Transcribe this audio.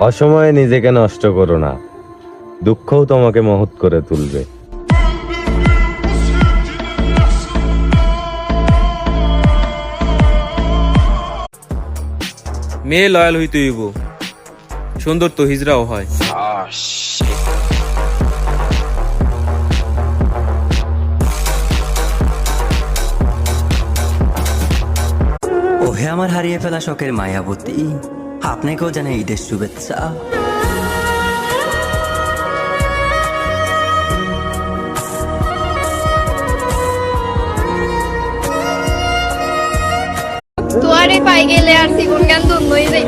অসময়ে নিজেকে নষ্ট করো না, দুঃখও তোমাকে মহৎ করে তুলবে। মেয়ে লয়াল হইতে হইব, সুন্দর তো হিজড়াও হয়। ওহে আমার হারিয়ে ফেলা শখের মায়াবতী, আপনাকেও জানাই ঈদের শুভেচ্ছা। তোয়ারে পাই গেলে আর জীবন গান ধন্য হয়ে যাই।